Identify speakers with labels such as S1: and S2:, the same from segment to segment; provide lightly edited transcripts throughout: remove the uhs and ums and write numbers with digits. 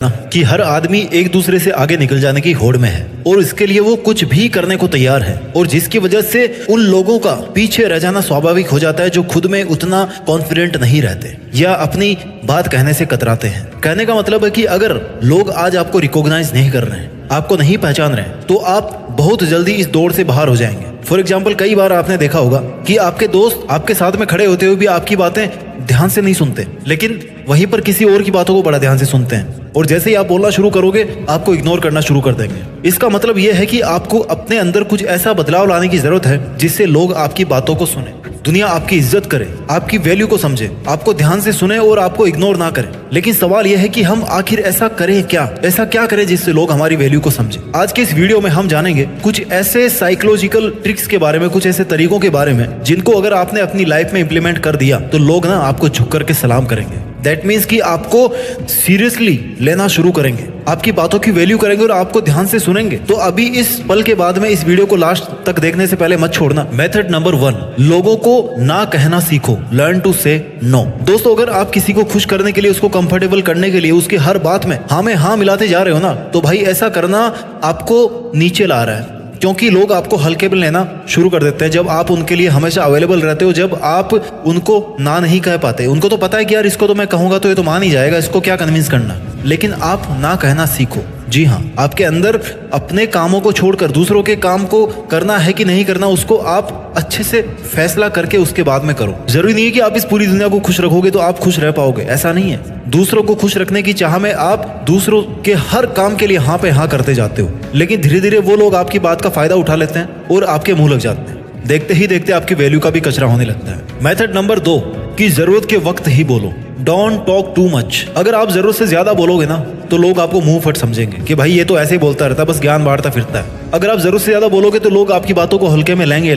S1: कि हर आदमी एक दूसरे से आगे निकल जाने की होड़ में है और इसके लिए वो कुछ भी करने को तैयार है, और जिसकी वजह से उन लोगों का पीछे रह जाना स्वाभाविक हो जाता है जो खुद में उतना कॉन्फिडेंट नहीं रहते या अपनी बात कहने से कतराते हैं। कहने का मतलब है कि अगर लोग आज आपको रिकॉग्नाइज नहीं कर रहे हैं, आपको नहीं पहचान रहे हैं, तो आप बहुत जल्दी इस दौड़ से बाहर हो जाएंगे। फॉर एग्जाम्पल, कई बार आपने देखा होगा कि आपके दोस्त आपके साथ में खड़े होते हुए भी आपकी बातें ध्यान से नहीं सुनते, लेकिन वहीं पर किसी और की बातों को बड़ा ध्यान से सुनते हैं, और जैसे ही आप बोलना शुरू करोगे आपको इग्नोर करना शुरू कर देंगे। इसका मतलब यह है कि आपको अपने अंदर कुछ ऐसा बदलाव लाने की जरूरत है जिससे लोग आपकी बातों को सुने, दुनिया आपकी इज्जत करे, आपकी वैल्यू को समझे, आपको ध्यान से सुने और आपको इग्नोर ना करे। लेकिन सवाल यह है कि हम आखिर ऐसा करें क्या, ऐसा क्या करें जिससे लोग हमारी वैल्यू को समझे। आज के इस वीडियो में हम जानेंगे कुछ ऐसे साइकोलॉजिकल ट्रिक्स के बारे में, कुछ ऐसे तरीकों के बारे में जिनको अगर आपने अपनी लाइफ में इंप्लीमेंट कर दिया तो लोग ना आपको झुक करके सलाम करेंगे। दैट मीन्स कि आपको सीरियसली लेना शुरू करेंगे, आपकी बातों की वैल्यू करेंगे और आपको ध्यान से सुनेंगे। तो अभी इस पल के बाद में इस वीडियो को लास्ट तक देखने से पहले मत छोड़ना। मेथड नंबर 1, लोगों को ना कहना सीखो। लर्न टू से नो। दोस्तों, अगर आप किसी को खुश करने के लिए, उसको कंफर्टेबल करने के लिए उसकी हर बात में हाँ में हाँ मिलाते जा रहे हो ना, तो भाई ऐसा करना आपको नीचे ला रहा है, क्योंकि लोग आपको हल्के में लेना शुरू कर देते हैं जब आप उनके लिए हमेशा अवेलेबल रहते हो, जब आप उनको ना नहीं कह पाते। उनको तो पता है कि यार इसको तो मैं कहूंगा तो ये तो मान ही जाएगा, इसको क्या कन्विंस करना, लेकिन आप ना कहना सीखो। जी हाँ, आपके अंदर अपने कामों को छोड़कर दूसरों के काम को करना है कि नहीं करना, उसको आप अच्छे से फैसला करके उसके बाद में करो। जरूरी नहीं है कि आप इस पूरी दुनिया को खुश रखोगे तो आप खुश रह पाओगे, ऐसा नहीं है। दूसरों को खुश रखने की चाह में आप दूसरों के हर काम के लिए हाँ पे हाँ करते जाते हो, लेकिन धीरे धीरे वो लोग आपकी बात का फायदा उठा लेते हैं और आपके मुंह लग जाते हैं। देखते ही देखते आपकी वैल्यू का भी कचरा होने लगता है। मेथड नंबर 2, कि जरूरत के वक्त ही बोलो। Don't talk too much. अगर आप जरूरत से ज्यादा बोलोगे ना तो लोग आपको मुंह फट समझेंगे कि भाई ये तो ऐसे ही बोलता रहता है, बस ज्ञान बांटता फिरता है। अगर आप जरूरत से ज्यादा बोलोगे तो लोग आपकी बातों को हल्के में लेंगे,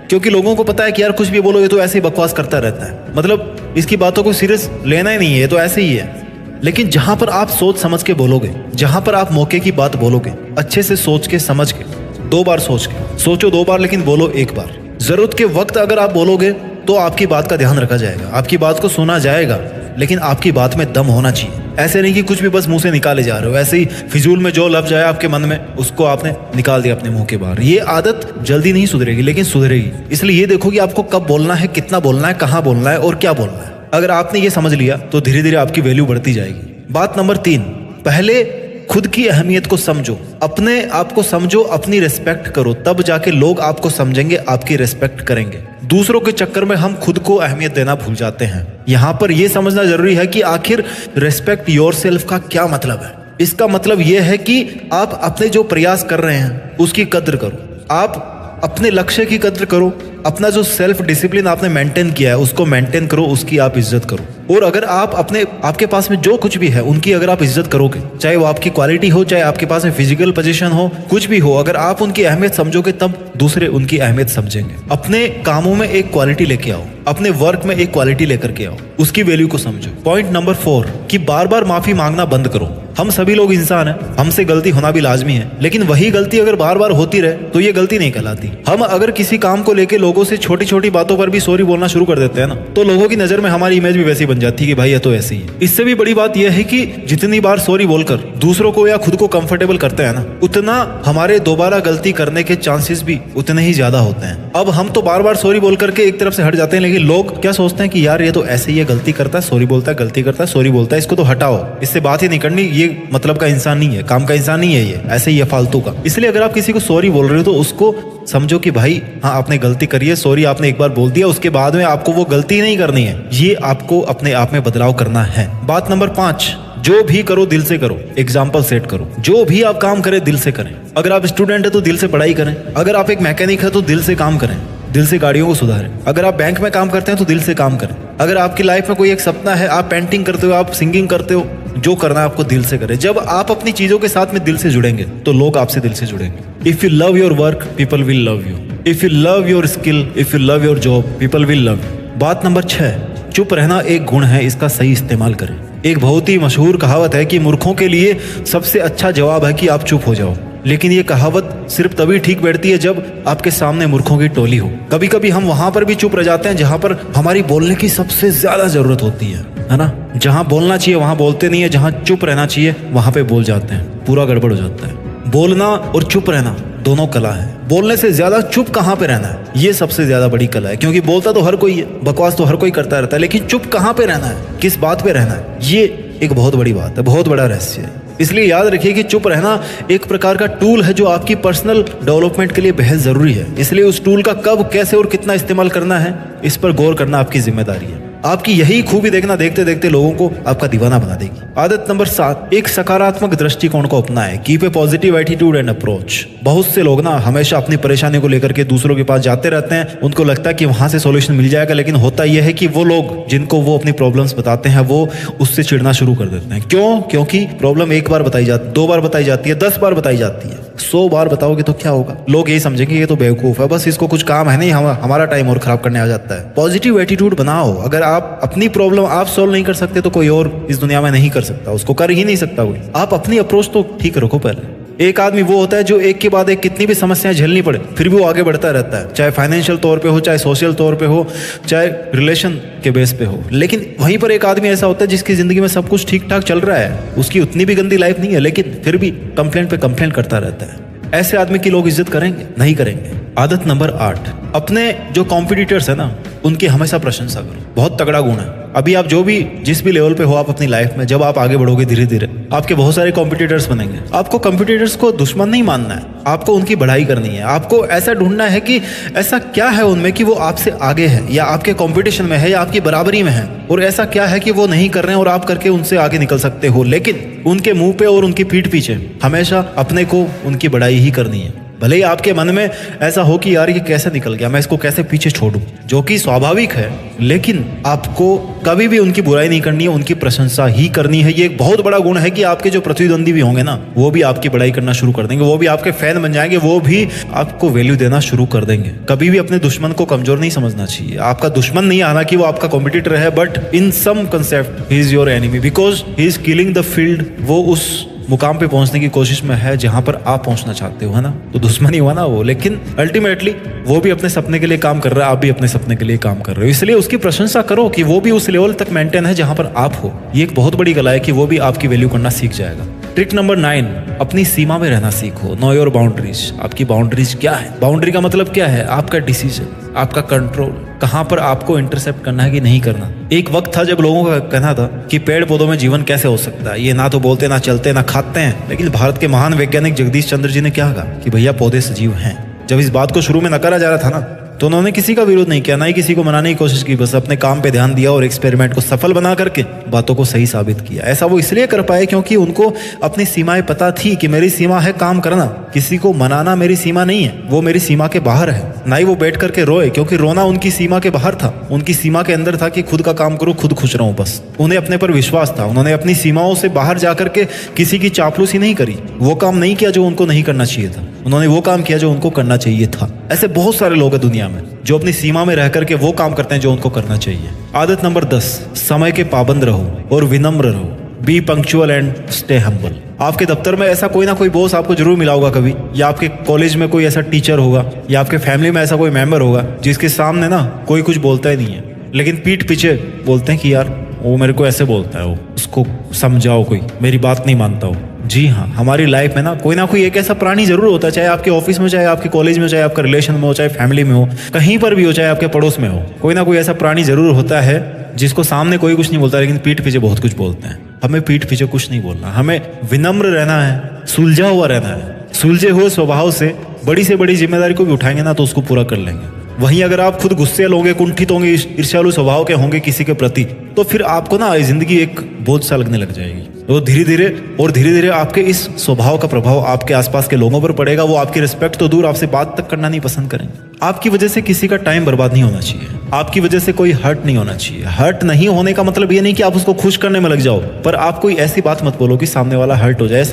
S1: क्योंकि लोगों को पता है कि यार कुछ भी बोलोगे तो ऐसे ही बकवास करता रहता है, मतलब इसकी बातों को सीरियस लेना ही नहीं है, ये तो ऐसे ही है। लेकिन जहां पर आप सोच समझ के बोलोगे, जहां पर आप मौके की बात बोलोगे, अच्छे से सोच के समझ के, 2 बार सोच के, सोचो 2 बार लेकिन बोलो 1 बार। जरूरत के वक्त अगर आप बोलोगे तो आपकी बात का ध्यान रखा जाएगा, आपकी बात को सुना जाएगा, लेकिन आपकी बात में दम होना चाहिए। ऐसे नहीं कि कुछ भी बस मुंह से निकाले जा रहे हो, ऐसे ही फिजूल में जो लफ्ज आया आपके मन में उसको आपने निकाल दिया अपने मुंह के बाहर। ये आदत जल्दी नहीं सुधरेगी, लेकिन सुधरेगी। इसलिए ये देखो कि आपको कब बोलना है, कितना बोलना है, कहाँ बोलना है और क्या बोलना है। अगर आपने ये समझ लिया तो धीरे धीरे आपकी वैल्यू बढ़ती जाएगी। बात नंबर 3, पहले खुद की अहमियत को समझो, अपने आप को समझो, अपनी रिस्पेक्ट करो, तब जाके लोग आपको समझेंगे, आपकी रिस्पेक्ट करेंगे। दूसरों के चक्कर में हम खुद को अहमियत देना भूल जाते हैं। यहाँ पर यह समझना जरूरी है कि आखिर रिस्पेक्ट योरसेल्फ का क्या मतलब है। इसका मतलब यह है कि आप अपने जो प्रयास कर रहे हैं उसकी कद्र करो, आप अपने लक्ष्य की कद्र करो, अपना जो सेल्फ डिसिप्लिन आपने मेंटेन किया है उसको मेंटेन करो, उसकी आप इज्जत करो। और अगर आप आपके पास में जो कुछ भी है उनकी अगर आप इज्जत करोगे, चाहे वो आपकी क्वालिटी हो, चाहे आपके पास में फिजिकल पोजीशन हो, कुछ भी हो, अगर आप उनकी अहमियत समझोगे तब दूसरे उनकी अहमियत समझेंगे। अपने कामों में एक क्वालिटी लेके आओ, अपने वर्क में एक क्वालिटी लेकर के आओ, उसकी वैल्यू को समझो। पॉइंट नंबर 4, कि बार बार माफी मांगना बंद करो। हम सभी लोग इंसान हैं, हमसे गलती होना भी लाजमी है, लेकिन वही गलती अगर बार बार होती रहे तो ये गलती नहीं कहलाती। हम अगर किसी काम को लेके लोगों से छोटी छोटी बातों पर भी सॉरी बोलना शुरू कर देते हैं ना, तो लोगों की नजर में हमारी इमेज भी वैसी बन जाती है कि भाई ये तो ऐसे ही है। इससे भी बड़ी बात यह है कि जितनी बार सॉरी बोलकर दूसरों को या खुद को कंफर्टेबल करते हैं ना, उतना हमारे दोबारा गलती करने के चांसेस भी उतने ही ज्यादा होते हैं। अब हम तो बार बार सॉरी बोल करके एक तरफ से हट जाते हैं, लेकिन लोग क्या सोचते हैं कि यार ये तो ऐसे ही है, गलती करता है, सॉरी बोलता है, गलती करता है, सॉरी बोलता है, इसको तो हटाओ, इससे बात ही नहीं करनी, ये मतलब का इंसान नहीं है, काम का इंसान नहीं है, ये ऐसे ही है, फालतू का। इसलिए अगर आप किसी को सॉरी बोल रहे हो तो उसको समझो कि भाई हाँ आपने गलती करी है, सॉरी आपने एक बार बोल दिया, उसके बाद में आपको वो गलती नहीं करनी है। ये आपको अपने आप में बदलाव करना है। बात नंबर 5, जो भी करो दिल से करो। एग्जाम्पल सेट करो, जो भी आप काम करें दिल से करें। अगर आप स्टूडेंट है तो दिल से पढ़ाई करें, अगर आप एक मैकेनिक है तो दिल से काम करें, दिल से गाड़ियों को सुधारें। अगर आप बैंक में काम करते हैं तो दिल से काम करें। अगर आपकी लाइफ में कोई एक सपना है, आप पेंटिंग करते हो, आप सिंगिंग करते हो, जो करना है आपको दिल से करें। जब आप अपनी चीजों के साथ में दिल से जुड़ेंगे तो लोग आपसे दिल से जुड़ेंगे। If you love your work people will love you, if you love your skill, if you love your job people will love you. बात नंबर 6, चुप रहना एक गुण है, इसका सही इस्तेमाल करें। एक बहुत ही मशहूर कहावत है कि मूर्खों के लिए सबसे अच्छा जवाब है कि आप चुप हो जाओ। लेकिन ये कहावत सिर्फ तभी ठीक बैठती है जब आपके सामने मूर्खों की टोली हो। कभी कभी हम वहां पर भी चुप रह जाते हैं जहां पर हमारी बोलने की सबसे ज्यादा जरूरत होती है। है ना। जहां बोलना चाहिए वहां बोलते नहीं है, जहां चुप रहना चाहिए वहां पे बोल जाते हैं, पूरा गड़बड़ हो जाता है। बोलना और चुप रहना दोनों कला है। बोलने से ज्यादा चुप कहाँ पे रहना है, ये सबसे ज्यादा बड़ी कला है। क्योंकि बोलता तो हर कोई है, बकवास तो हर कोई करता रहता है, लेकिन चुप कहाँ पे रहना है, किस बात पे रहना है, ये एक बहुत बड़ी बात है, बहुत बड़ा रहस्य है। इसलिए याद रखिए कि चुप रहना एक प्रकार का टूल है जो आपकी पर्सनल डेवलपमेंट के लिए बेहद जरूरी है। इसलिए उस टूल का कब, कैसे और कितना इस्तेमाल करना है, इस पर गौर करना आपकी जिम्मेदारी है। आपकी यही खूबी देखना देखते देखते लोगों को आपका दीवाना बना देगी। आदत नंबर 7, एक सकारात्मक दृष्टिकोण को अपनाएं। Keep a positive attitude and approach. बहुत से लोग ना हमेशा अपनी परेशानी को लेकर के दूसरों के पास जाते रहते हैं, उनको लगता है कि वहां से सॉल्यूशन मिल जाएगा, लेकिन होता यह है कि वो लोग जिनको वो अपनी प्रॉब्लम्स बताते हैं वो उससे चिढ़ना शुरू कर देते हैं। क्यों? क्योंकि प्रॉब्लम एक बार बताई जाती, 2 बार बताई जाती है, 10 बार बताई जाती है, 100 बार बताओगे तो क्या होगा? लोग यही समझेंगे ये तो बेवकूफ है, बस इसको कुछ काम है नहीं, हमारा टाइम और खराब करने आ जाता है। पॉजिटिव एटीट्यूड बनाओ। अगर आप अपनी प्रॉब्लम आप सॉल्व नहीं कर सकते तो कोई और इस दुनिया में नहीं कर सकता, उसको कर ही नहीं सकता कोई। आप अपनी अप्रोच तो ठीक रखो पहले। एक आदमी वो होता है जो एक के बाद एक कितनी भी समस्याएं झेलनी पड़े फिर भी वो आगे बढ़ता रहता है, चाहे फाइनेंशियल तौर पे हो, चाहे सोशल तौर पे हो, चाहे रिलेशन के बेस पे हो। लेकिन वहीं पर एक आदमी ऐसा होता है जिसकी जिंदगी में सब कुछ ठीक ठाक चल रहा है, उसकी उतनी भी गंदी लाइफ नहीं है, लेकिन फिर भी कंप्लेंट पे कंप्लेंट करता रहता है। ऐसे आदमी की लोग इज्जत करेंगे? नहीं करेंगे। आदत नंबर 8, अपने जो कॉम्पिटिटर्स है ना उनकी हमेशा प्रशंसा करो। बहुत तगड़ा गुण है। अभी आप जिस भी लेवल पे हो आप अपनी लाइफ में, जब आप आगे बढ़ोगे धीरे धीरे आपके बहुत सारे कॉम्पिटिटर्स बनेंगे। आपको कॉम्पिटिटर्स को दुश्मन नहीं मानना है, आपको उनकी बढ़ाई करनी है। आपको ऐसा ढूंढना है कि ऐसा क्या है उनमें कि वो आपसे आगे है, या आपके कंपटीशन में है, या आपकी बराबरी में है, और ऐसा क्या है कि वो नहीं कर रहे हैं और आप करके उनसे आगे निकल सकते हो। लेकिन उनके मुंह पे और उनकी पीठ पीछे हमेशा अपने को उनकी बढ़ाई ही करनी है। भले ही आपके मन में ऐसा हो कि यार ये कैसे निकल गया, मैं इसको कैसे पीछे छोड़ूं, जो कि स्वाभाविक है, लेकिन आपको कभी भी उनकी बुराई नहीं करनी है, उनकी प्रशंसा ही करनी है। ये एक बहुत बड़ा गुण है कि आपके जो प्रतिद्वंदी भी होंगे ना वो भी आपकी बढ़ाई करना शुरू कर देंगे, वो भी आपके फैन बन जाएंगे, वो भी आपको वैल्यू देना शुरू कर देंगे। कभी भी अपने दुश्मन को कमजोर नहीं समझना चाहिए। आपका दुश्मन नहीं, हालांकि वो आपका कॉम्पिटिटर है, but in some concept he is your enemy because he is killing the field. वो उस मुकाम पे पहुंचने की कोशिश में है जहां पर आप पहुंचना चाहते हो, है ना। तो दुश्मन ही हुआ ना वो, लेकिन अल्टीमेटली वो भी अपने सपने के लिए काम कर रहा है, आप भी अपने सपने के लिए काम कर रहे हो। इसलिए उसकी प्रशंसा करो कि वो भी उस लेवल तक मेंटेन है जहां पर आप हो। ये एक बहुत बड़ी कला है कि वो भी आपकी वैल्यू करना सीख जाएगा। ट्रिक नंबर 9, अपनी सीमा में रहना सीखो। Know your boundaries. आपकी बाउंड्रीज क्या है? बाउंड्री का मतलब क्या है? आपका डिसीजन, आपका कंट्रोल, कहां पर आपको इंटरसेप्ट करना है कि नहीं करना। एक वक्त था जब लोगों का कहना था कि पेड़ पौधों में जीवन कैसे हो सकता है, ये ना तो बोलते, ना चलते, ना खाते हैं। लेकिन भारत के महान वैज्ञानिक जगदीश चंद्र जी ने क्या कहा कि भैया पौधे सजीव हैं। जब इस बात को शुरू में नकारा जा रहा था ना तो उन्होंने किसी का विरोध नहीं किया, ना ही किसी को मनाने की कोशिश की, बस अपने काम पे ध्यान दिया और एक्सपेरिमेंट को सफल बना करके बातों को सही साबित किया। ऐसा वो इसलिए कर पाए क्योंकि उनको अपनी सीमाएं पता थी कि मेरी सीमा है काम करना, किसी को मनाना मेरी सीमा नहीं है, वो मेरी सीमा के बाहर है। ना ही वो बैठ करके रोए, क्योंकि रोना उनकी सीमा के बाहर था, उनकी सीमा के अंदर था कि खुद का काम करो, खुद खुश रहो बस। उन्हें अपने पर विश्वास था, उन्होंने अपनी सीमाओं से बाहर जाकर के किसी की चापलूसी नहीं करी, वो काम नहीं किया जो उनको नहीं करना चाहिए था, उन्होंने वो काम किया जो उनको करना चाहिए था। ऐसे बहुत सारे लोग हैं दुनिया में जो अपनी सीमा में रह करके वो काम करते हैं जो उनको करना चाहिए। आदत नंबर 10, समय के पाबंद रहो और विनम्र रहो। B punctual and stay humble. आपके दफ्तर में ऐसा कोई ना कोई बॉस आपको जरूर मिला होगा कभी, या आपके कॉलेज में कोई ऐसा टीचर होगा, या आपके फैमिली में ऐसा कोई मेंबर होगा जिसके सामने ना कोई कुछ बोलता ही नहीं है, लेकिन पीठ पीछे बोलते हैं कि यार वो मेरे को ऐसे बोलता है, वो उसको समझाओ, कोई मेरी बात नहीं मानता हो। जी हाँ, हमारी लाइफ में ना कोई एक ऐसा प्राणी जरूर होता है, चाहे आपके ऑफिस में, चाहे आपके कॉलेज में, चाहे आपका रिलेशन में हो, चाहे फैमिली में हो, कहीं पर भी हो, चाहे आपके पड़ोस में हो, कोई ना कोई ऐसा प्राणी जरूर होता है जिसको सामने कोई कुछ नहीं बोलता लेकिन पीठ पीछे बहुत कुछ बोलते हैं। हमें पीठ पीछे कुछ नहीं बोलना, हमें विनम्र रहना है, सुलझा हुआ रहना है। सुलझे हुए स्वभाव से बड़ी जिम्मेदारी को भी उठाएंगे ना तो उसको पूरा कर लेंगे। वहीं अगर आप खुद गुस्से होंगे, कुंठित होंगे, ईर्ष्यालु स्वभाव के होंगे किसी के प्रति, तो फिर आपको ना जिंदगी एक बोझ सा लगने लग जाएगी। तो धीरे धीरे आपके इस स्वभाव का प्रभाव आपके आसपास के लोगों पर पड़ेगा। वो आपकी रिस्पेक्ट तो दूर, आपसे बात तक करना नहीं पसंद करेंगे। आपकी वजह से किसी का टाइम बर्बाद नहीं होना चाहिए, आपकी वजह से कोई हर्ट नहीं होना चाहिए। हर्ट नहीं होने का मतलब ये नहीं कि आप उसको खुश करने में लग जाओ, पर आप कोई ऐसी बात मत बोलो कि सामने वाला हर्ट हो जाए।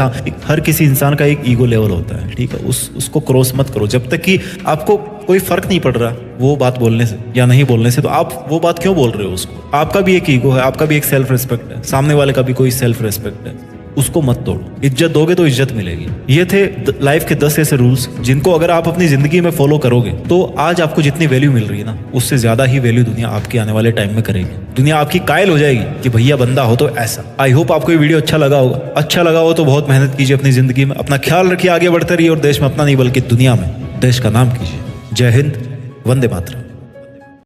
S1: हर किसी इंसान का एक ईगो लेवल होता है, ठीक है, उसको क्रॉस मत करो। जब तक कि आपको कोई फर्क नहीं पड़ रहा वो बात बोलने से या नहीं बोलने से, तो आप वो बात क्यों बोल रहे हो उसको? आपका भी एक ईगो है, आपका भी एक सेल्फ रिस्पेक्ट है, सामने वाले का भी कोई सेल्फ रिस्पेक्ट है। उसको मत तोड़ो। इज्जत दोगे तो इज्जत मिलेगी। ये थे लाइफ के 10 ऐसे रूल्स जिनको अगर आप अपनी जिंदगी में फॉलो करोगे तो आज आपको जितनी वैल्यू मिल रही है ना, उससे ज्यादा ही वैल्यू दुनिया आपकी आने वाले टाइम में करेगी। दुनिया आपकी कायल हो जाएगी कि भैया बंदा हो तो ऐसा। आई होप आपको ये वीडियो अच्छा लगा होगा। अच्छा लगा हो तो बहुत मेहनत कीजिए अपनी जिंदगी में, अपना ख्याल रखिए, आगे बढ़ते रहिए और देश में अपना नहीं बल्कि दुनिया में देश का नाम कीजिए। जय हिंद, वंदे मातरम।